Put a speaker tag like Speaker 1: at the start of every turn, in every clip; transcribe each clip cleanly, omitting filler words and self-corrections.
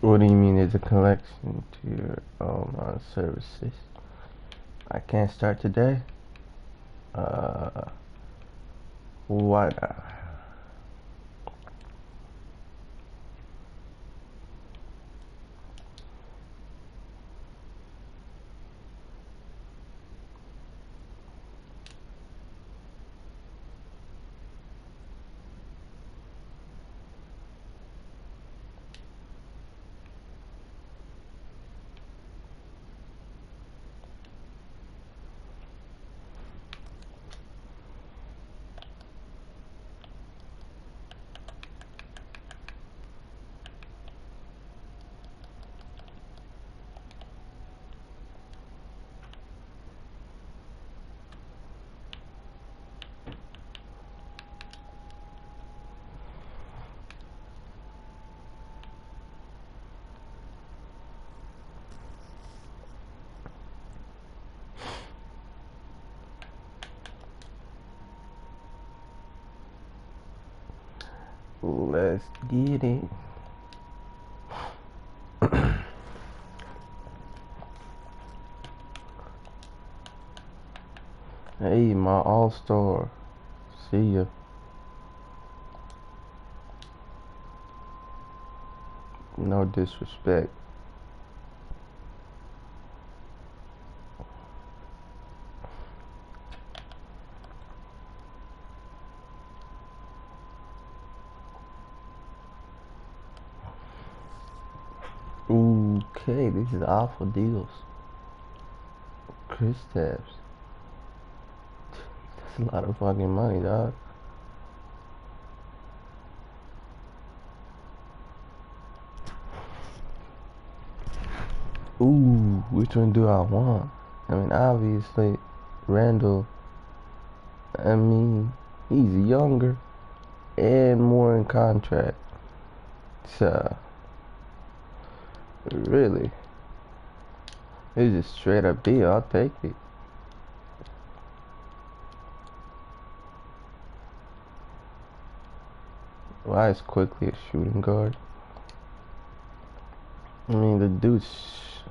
Speaker 1: What do you mean there's a collection to your services? I can't start today? Uh, why not? Let's get it. Hey, my all-star. See ya. No disrespect. Okay, this is awful deals. Chris tabs. That's a lot of fucking money, dog. Ooh, which one do I want? I mean, obviously, Randall. I mean, he's younger and more in contract. So, really, it's just straight up deal. I'll take it. Why is quickly a shooting guard? I mean, the dude's.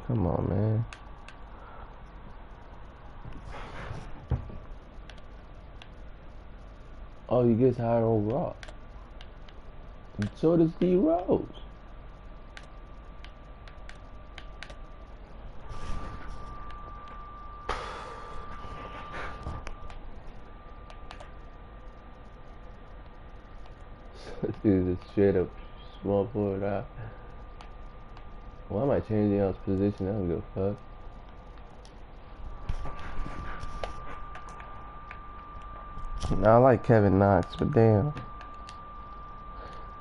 Speaker 1: Come on, man. Oh, he gets higher overall. So does D Rose. This is a straight up small forward. Why am I changing else position? I don't give a fuck. Now, I like Kevin Knox, but damn.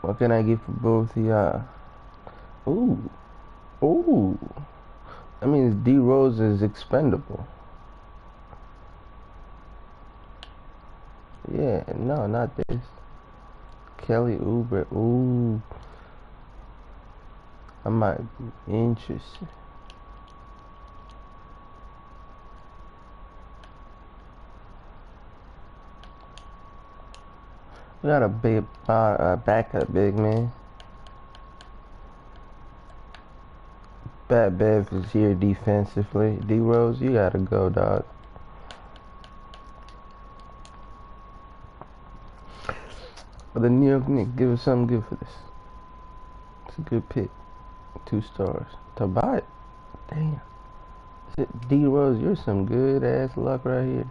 Speaker 1: What can I get for both of y'all? Ooh. Ooh. That means D Rose is expendable. Yeah, no, not this. Kelly Oubre. Ooh. I might be interested. We got a big backup big man. Bat Bev is here defensively. D Rose, you gotta go, dog. But the New York Knicks, give us something good for this. It's a good pick. 2 stars. Tobias, damn. D Rose, you're some good ass luck right here.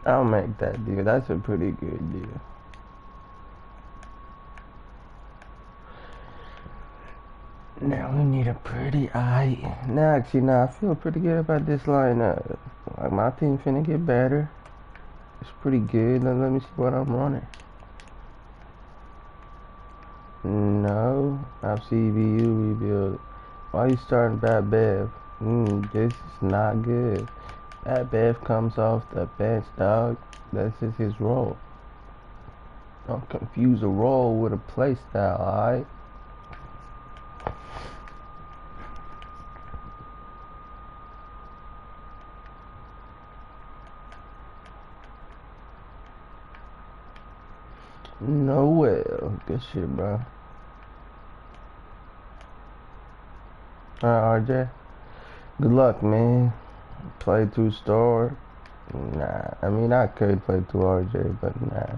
Speaker 1: I'll make that deal. That's a pretty good deal. Now we need a pretty eye. Now, actually, I feel pretty good about this lineup. Like, my team finna get better. It's pretty good. Now, let me see what I'm running. No, I'm CBU rebuild. Why you starting Bad Bev? This is not good. Bad Bev comes off the bench, dog. That's just his role. Don't confuse a role with a play style, alright? No well. Good shit, bro. Alright, RJ. Good luck, man. Play 2-star. Nah. I mean, I could play 2 RJ, but nah.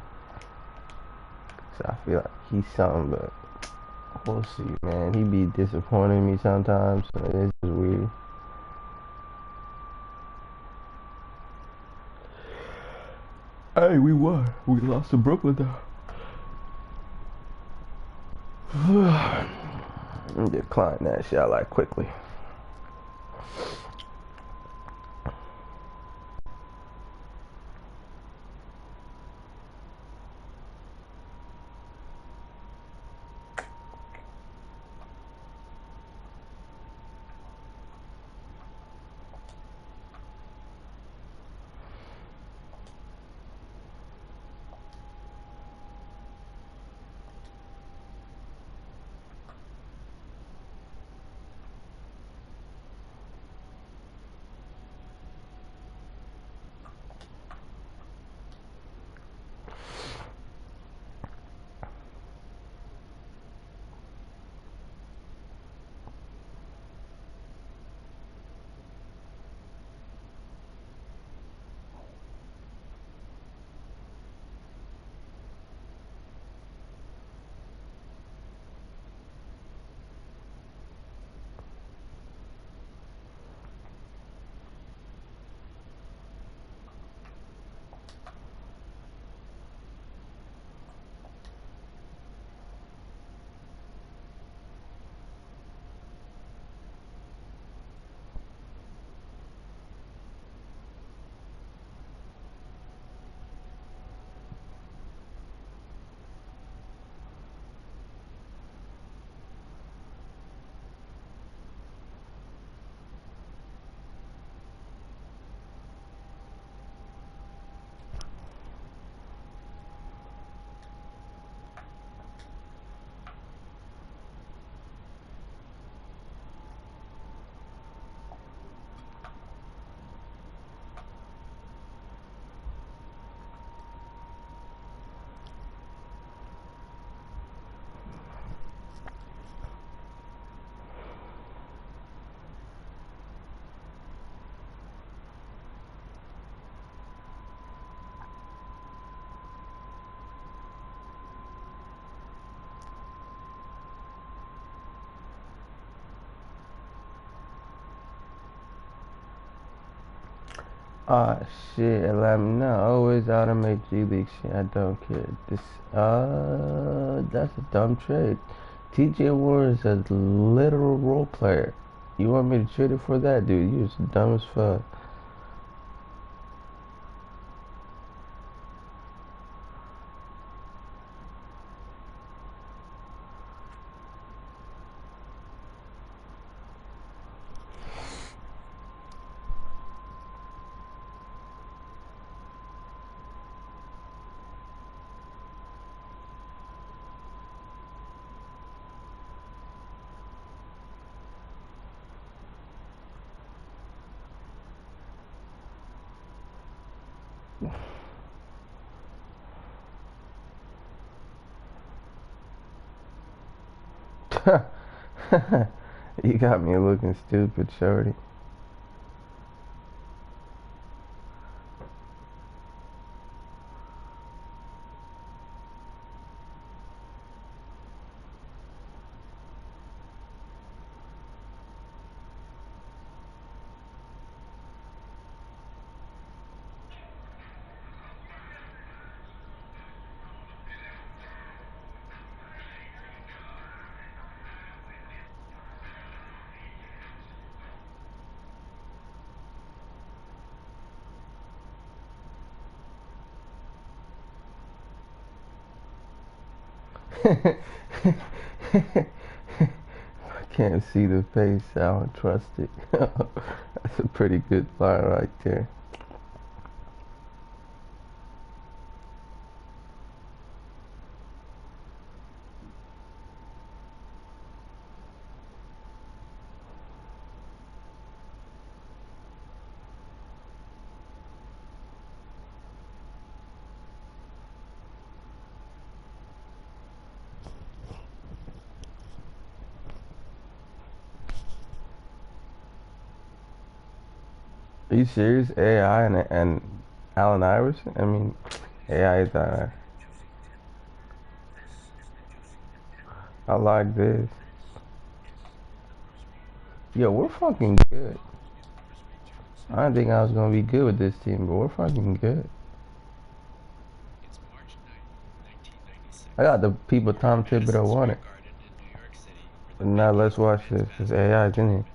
Speaker 1: So I feel like he's something, but we'll see, man. He be disappointing me sometimes. So it's just weird. Hey, we won. We lost to Brooklyn, though. Let me decline that shot like quickly. Ah, shit, let me know. Always automate G League shit. I don't care. That's a dumb trade. TJ Warren is a literal role player. You want me to trade it for that, dude? You're just dumb as fuck. You got me looking stupid, shorty. I can't see the face, I don't trust it. That's a pretty good line right there. Are you serious? AI and Allen Iverson? I mean, AI is I like this. Yo, we're fucking good. I didn't think I was gonna be good with this team, but we're fucking good. I got the people Tom Thibodeau wanted. But now let's watch this. This AI is in here.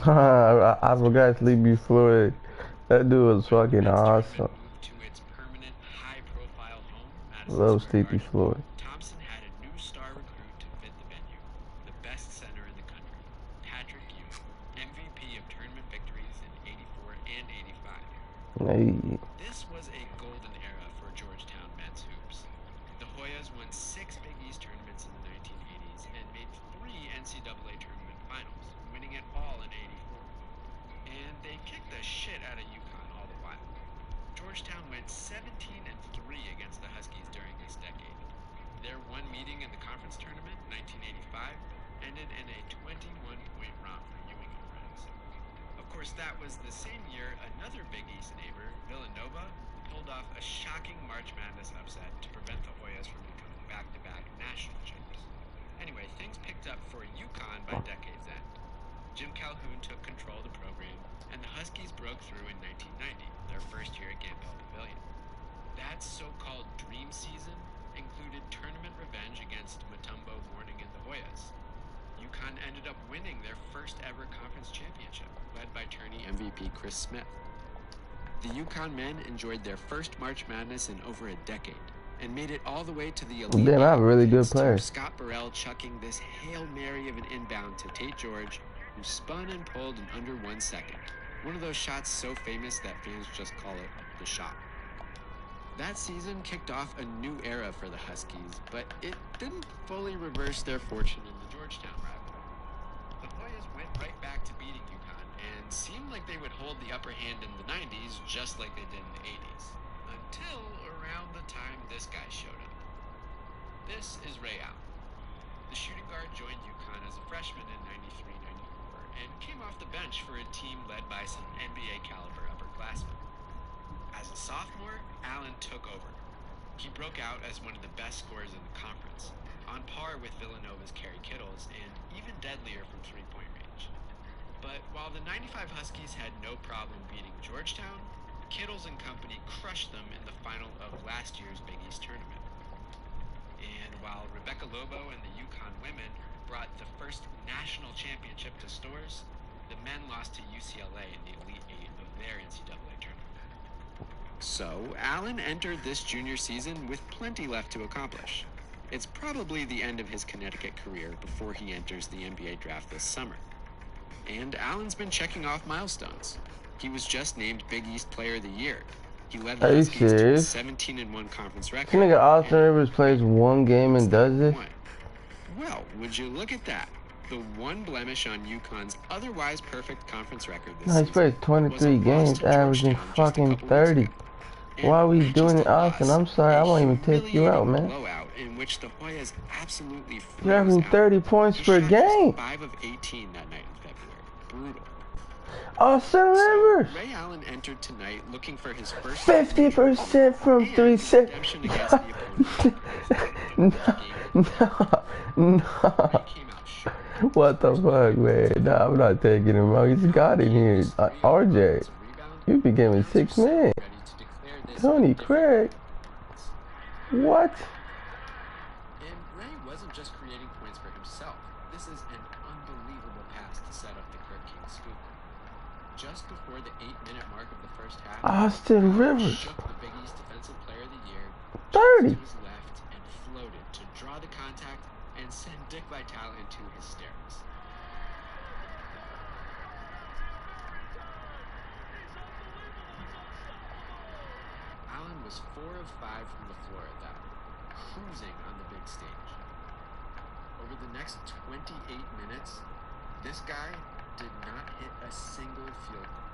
Speaker 1: I forgot Sleepy Floyd. That dude was fucking awesome. Love Sleepy Floyd. Hey.
Speaker 2: The UConn men enjoyed their first March Madness in over a decade and made it all the way to the Elite Eight.
Speaker 1: Damn, I have really good players.
Speaker 2: Scott Burrell chucking this Hail Mary of an inbound to Tate George, who spun and pulled in under 1 second. One of those shots so famous that fans just call it the shot. That season kicked off a new era for the Huskies, but it didn't fully reverse their fortune in the Georgetown rivalry. The Hoyas went right back to beating UConn and seemed like they would hold the upper hand in the 90s just like they did in the 80s. Until around the time this guy showed up. This is Ray Allen. The shooting guard joined UConn as a freshman in 93-94 and came off the bench for a team led by some NBA caliber upperclassmen. As a sophomore, Allen took over. He broke out as one of the best scorers in the conference, on par with Villanova's Kerry Kittles and even deadlier from three-point range. But while the 95 Huskies had no problem beating Georgetown, Kittles and company crushed them in the final of last year's Big East tournament. And while Rebecca Lobo and the UConn women brought the first national championship to Storrs, the men lost to UCLA in the Elite Eight of their NCAA tournament. So, Allen entered this junior season with plenty left to accomplish. It's probably the end of his Connecticut career before he enters the NBA draft this summer. And Allen's been checking off milestones. He was just named Big East Player of the Year. He led the Huskies to a 17-1 conference record.
Speaker 1: This nigga Austin Rivers plays one game and does this?
Speaker 2: Well, would you look at that? The one blemish on UConn's otherwise perfect conference record this season.
Speaker 1: He's played 23 games, averaging fucking 30. Why are we doing it, Austin? I'm sorry, I won't even take you out, man.
Speaker 2: In which the Hoyas absolutely
Speaker 1: You're having 30 points per game.
Speaker 2: 5 of 18 that night in February. Brutal.
Speaker 1: Austin Rivers.
Speaker 2: So Ray Allen entered tonight looking for his first
Speaker 1: 50% from 3 seconds. No. What the fuck, man? Nah, I'm not taking him out. He's got in here. RJ, you became 6 man. Tony Craig. What?
Speaker 2: And Ray wasn't just creating points for himself. This is an unbelievable pass to set up the Kirk King scoop. Just before the 8-minute mark of the first half,
Speaker 1: Austin Rivers
Speaker 2: shook the Big East Defensive Player of the Year
Speaker 1: 30
Speaker 2: to his left and floated to draw the contact and send Dick Vitale into hysterics. Allen was 4 of 5 from the floor at that, cruising on the big stage. Over the next 28 minutes, this guy did not hit a single field goal.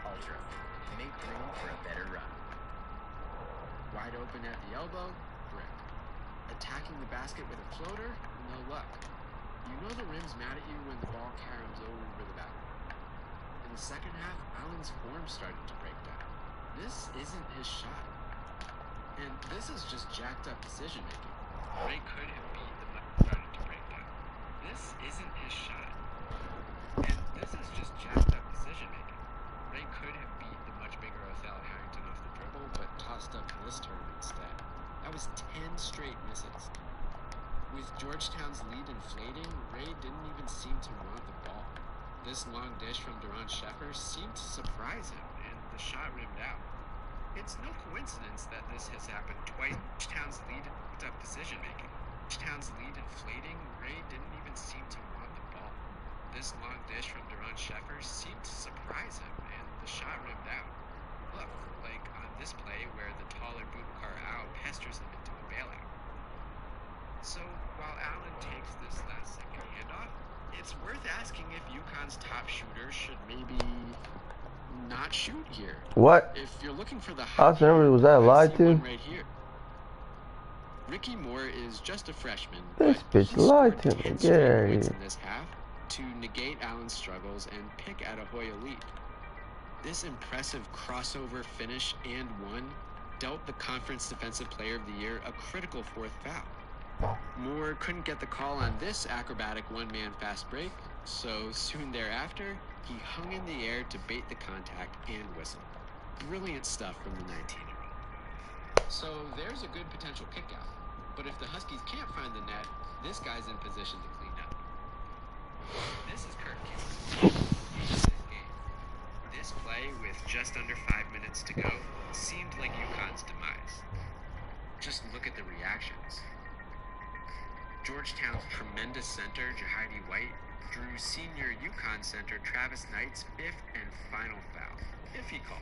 Speaker 2: Ultra, make room for a better run. Wide open at the elbow, brick. Attacking the basket with a floater, no luck. You know the rim's mad at you when the ball caroms over the back. In the second half, Allen's form started to break down. This isn't his shot. And this is just jacked up decision making. Ray could have beat the started to break down. This isn't his shot. And this is just jacked up decision making. Ray could have beat the much bigger Othello Harrington off the dribble, but tossed up this turn instead. That was 10 straight misses. With Georgetown's lead inflating, Ray didn't even seem to want the ball. This long dish from Duran Sheffer seemed to surprise him, and the shot rimmed out. It's no coincidence that this has happened twice. Georgetown's lead up decision-making. Georgetown's lead inflating, Ray didn't even seem to want the ball. This long dish from Duran Sheffer seemed to surprise him, and the shot rimmed out. Look, like on this play where the taller Boubacar out pesters him into a bailout. So, while Allen takes this last second handoff, it's worth asking if UConn's top shooter should maybe not shoot here.
Speaker 1: What?
Speaker 2: If you're looking for the
Speaker 1: Austin Rivers, was that lied to?
Speaker 2: Right here. Ricky Moore is just a freshman.
Speaker 1: This bitch lied to me. Get out of here.
Speaker 2: In this half to negate Allen's struggles and pick at a Hoya lead. This impressive crossover finish and one dealt the Conference Defensive Player of the Year a critical 4th foul. Moore couldn't get the call on this acrobatic one-man fast break, so soon thereafter, he hung in the air to bait the contact and whistle. Brilliant stuff from the 19-year-old. So there's a good potential kickout, but if the Huskies can't find the net, this guy's in position to clean up. This is Kirk King. This play, with just under 5 minutes to go, seemed like UConn's demise. Just look at the reactions. Georgetown's tremendous center, Jahidi White, drew senior UConn center Travis Knight's 5th and final foul, if he called.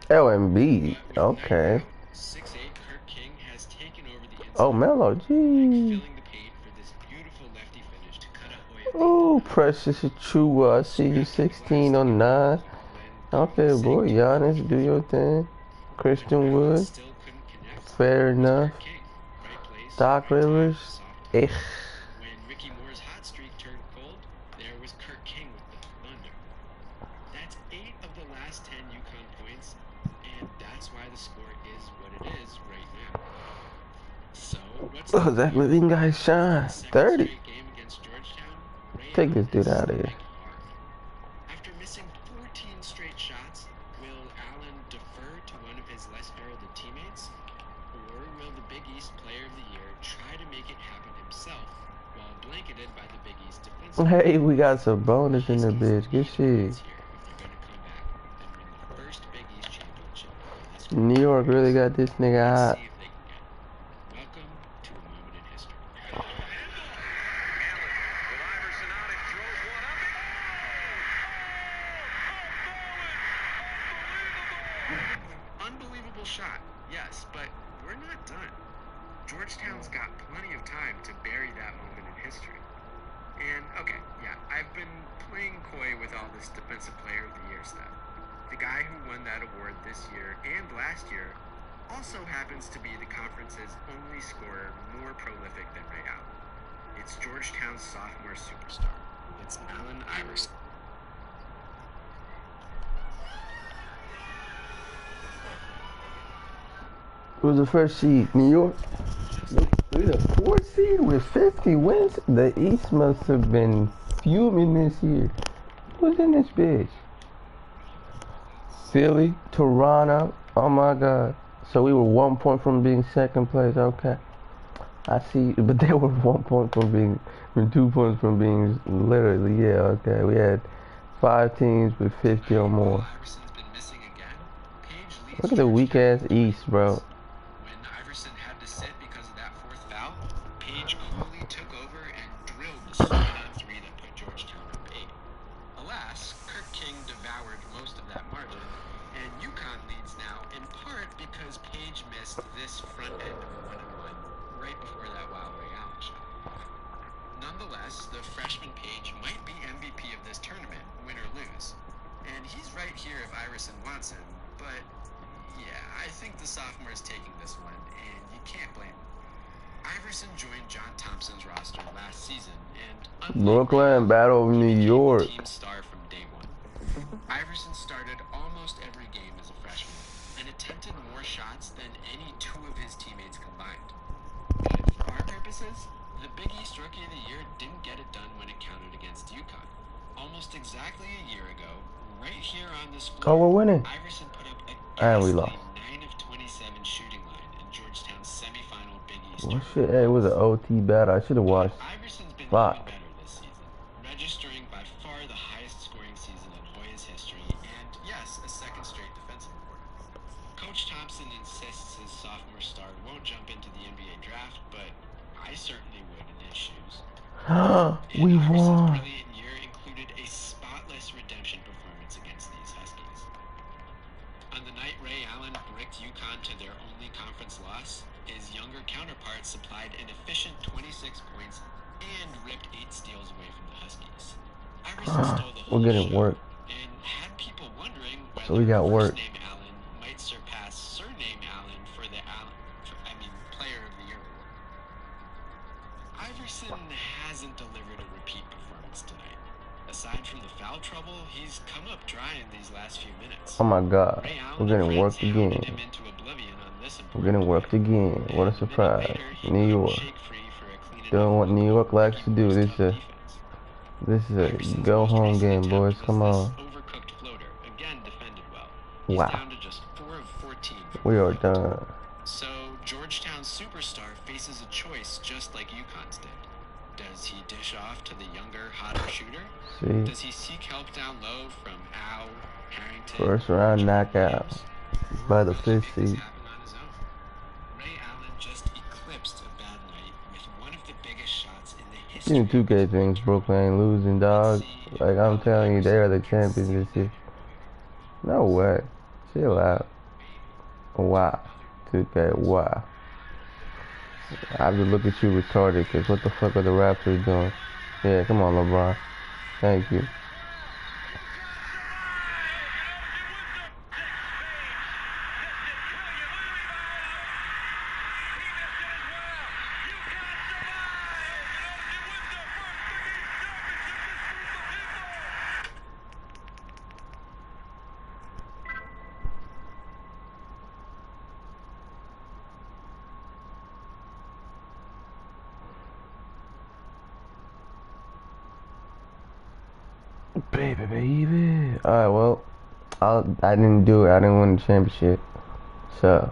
Speaker 1: LMB, okay.
Speaker 2: 6'8" Kirk King has taken over the inside.
Speaker 1: Oh, Melo, geez.
Speaker 2: Filling the paint for this beautiful lefty finish to cut a Hoya.
Speaker 1: Oh, Precious Achua, I see you 16 on 9. Okay, boy, Giannis, do your thing. Christian Wood, fair enough. Doc Rivers,
Speaker 2: When Ricky Moore's hot streak turned cold, there was Kirk King with the thunder. That's 8 of the last 10 UConn points, and that's why the score is what it is right now. So, what's
Speaker 1: oh, that living guy shine. 30. Take this dude out of here.
Speaker 2: After missing 14 straight shots, will Allen his less heralded teammates? Or will the Big East Player of the Year try to make it happen himself while blanketed by the Big East defensive?
Speaker 1: Hey, we got some bonus in the bitch. Good shit. New York really got this nigga hot.
Speaker 2: Welcome to a moment in history. Unbelievable shot, yes, but we're not done. Georgetown's got plenty of time to bury that moment in history. And, okay, yeah, I've been playing coy with all this Defensive Player of the Year stuff. The guy who won that award this year and last year also happens to be the conference's only scorer more prolific than Ray Allen. It's Georgetown's sophomore superstar. It's Allen Iverson.
Speaker 1: Who's the first seed? New York? We're the fourth seed with 50 wins. The East must have been fuming this year. Who's in this bitch? Philly, Toronto. Oh my God. So we were 1 point from being second place. Okay. I see. But they were 1 point from 2 points from being literally, yeah, okay. We had 5 teams with 50 or more. Look at the weak ass East, bro.
Speaker 2: When Iverson had to sit because of that fourth foul, Page coolly took over and drilled the straight-on three that put Georgetown up 8. Alas, Kirk King devoured most of that margin, and UConn leads now in part because Page missed this front end of a 1-and-1 right before that wild Ray Allen shot. Nonetheless, the freshman Page might be MVP of this tournament, win or lose. And he's right here if Iverson wants him, but yeah, I think the sophomore is taking this one, and you can't blame him. Iverson joined John Thompson's roster last season, and
Speaker 1: Brooklyn battle of New York.
Speaker 2: Team star from day one. Iverson started almost every game as a freshman and attempted more shots than any 2 of his teammates combined. But for our purposes, the Big East Rookie of the Year didn't get it done when it counted against UConn. Almost exactly a year ago, right here on this floor,
Speaker 1: we're winning.
Speaker 2: Iverson put up a
Speaker 1: And we lost.
Speaker 2: 9 of 27 shooting line in Georgetown's semifinal Big East
Speaker 1: Well,
Speaker 2: tournament.
Speaker 1: shit, hey, it was an OT battle. I should have watched.
Speaker 2: Iverson's been
Speaker 1: Fuck.
Speaker 2: even better this season, registering by far the highest scoring season in Hoyas history, and yes, a second straight defensive award. Coach Thompson insists his sophomore star won't jump into the NBA draft, but I certainly would in his shoes.
Speaker 1: We won.
Speaker 2: Brilliant year included a spotless redemption performance against these Huskies. On the night Ray Allen bricked UConn to their only conference loss, his younger counterpart supplied an efficient 26 points and ripped 8 steals away from the Huskies. Iverson stole the whole
Speaker 1: We're getting
Speaker 2: show
Speaker 1: work.
Speaker 2: and had people wondering whether
Speaker 1: So we got work.
Speaker 2: first name Allen might surpass surname Allen for the Player of the Year award. Iverson hasn't delivered a repeat performance tonight. Aside from the foul trouble, he's come up dry in these last few minutes.
Speaker 1: Oh my God.
Speaker 2: Ray Allen
Speaker 1: We're getting worked again.
Speaker 2: him into oblivion on this
Speaker 1: We're getting worked again. What a surprise. New York.
Speaker 2: Doing
Speaker 1: Doing what New York likes to do. This is a go home game, boys. Come on.
Speaker 2: Overcooked floater again defended well.
Speaker 1: Wow.
Speaker 2: Down to just 4 of 14.
Speaker 1: We are done.
Speaker 2: So Georgetown's superstar faces a choice just like UConn's did. Does he dish off to the younger, hotter shooter?
Speaker 1: See?
Speaker 2: Does he seek help down low from Al, Harrington?
Speaker 1: First round knockout by the 5th seed.
Speaker 2: Ray Allen just eclipsed a bad night with one of the biggest shots in the history.
Speaker 1: Even 2K things, Brooklyn ain't losing, dog. Like, I'm telling you, they are the champions this year. No way. Chill out. Wow. 2K, wow. I have to look at you retarded, because what the fuck are the Raptors doing? Yeah, come on, LeBron. Thank you. Baby. Alright, well, I didn't do it. I didn't win the championship. So.